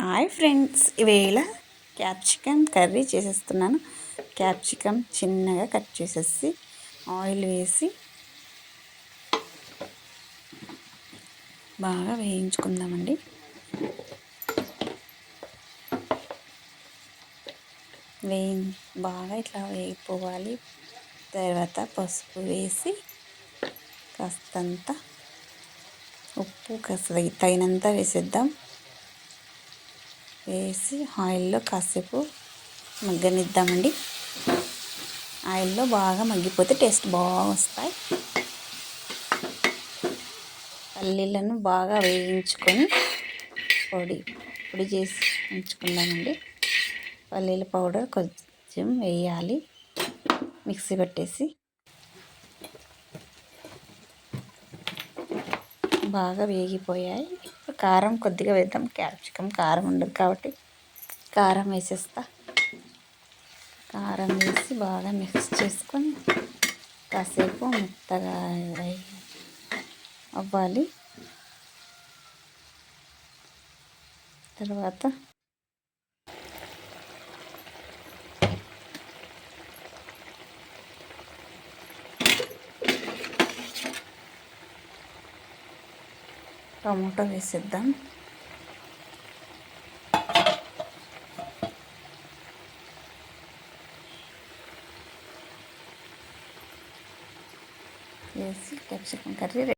Hi friends, ఇవేళ capsicum curry చేసేస్తున్నాను. Capsicum చిన్నగా cut చేసేసి ఆయిల్ వేసి బాగా వేయించుకుందామండి. బాగా ఇట్లా వేగిపోవాలి. తర్వాత పసుపు వేసి కాస్తంత ఉప్పు తగినంత వేసేద్దాం. వేసి ఆయిల్లో కాసేపు మగ్గనిద్దామండి. ఆయిల్లో బాగా మగ్గిపోతే టేస్ట్ బాగా వస్తాయి. పల్లీలను బాగా వేయించుకొని పొడి చేసి ఉంచుకుందామండి. పల్లీల పౌడర్ కొంచెం వేయాలి, మిక్సీ పట్టేసి. బాగా వేగిపోయాయి. కారం కొద్దిగా వేద్దాం. క్యాప్సికమ్ కారం ఉండదు కాబట్టి కారం వేసేస్తా. కారం వేసి బాగా మిక్స్ చేసుకొని కాసేపు మెత్తగా అవ్వాలి. తర్వాత టమాటో వేసేద్దాం. వేసి క్యాప్సికమ్ కర్రీ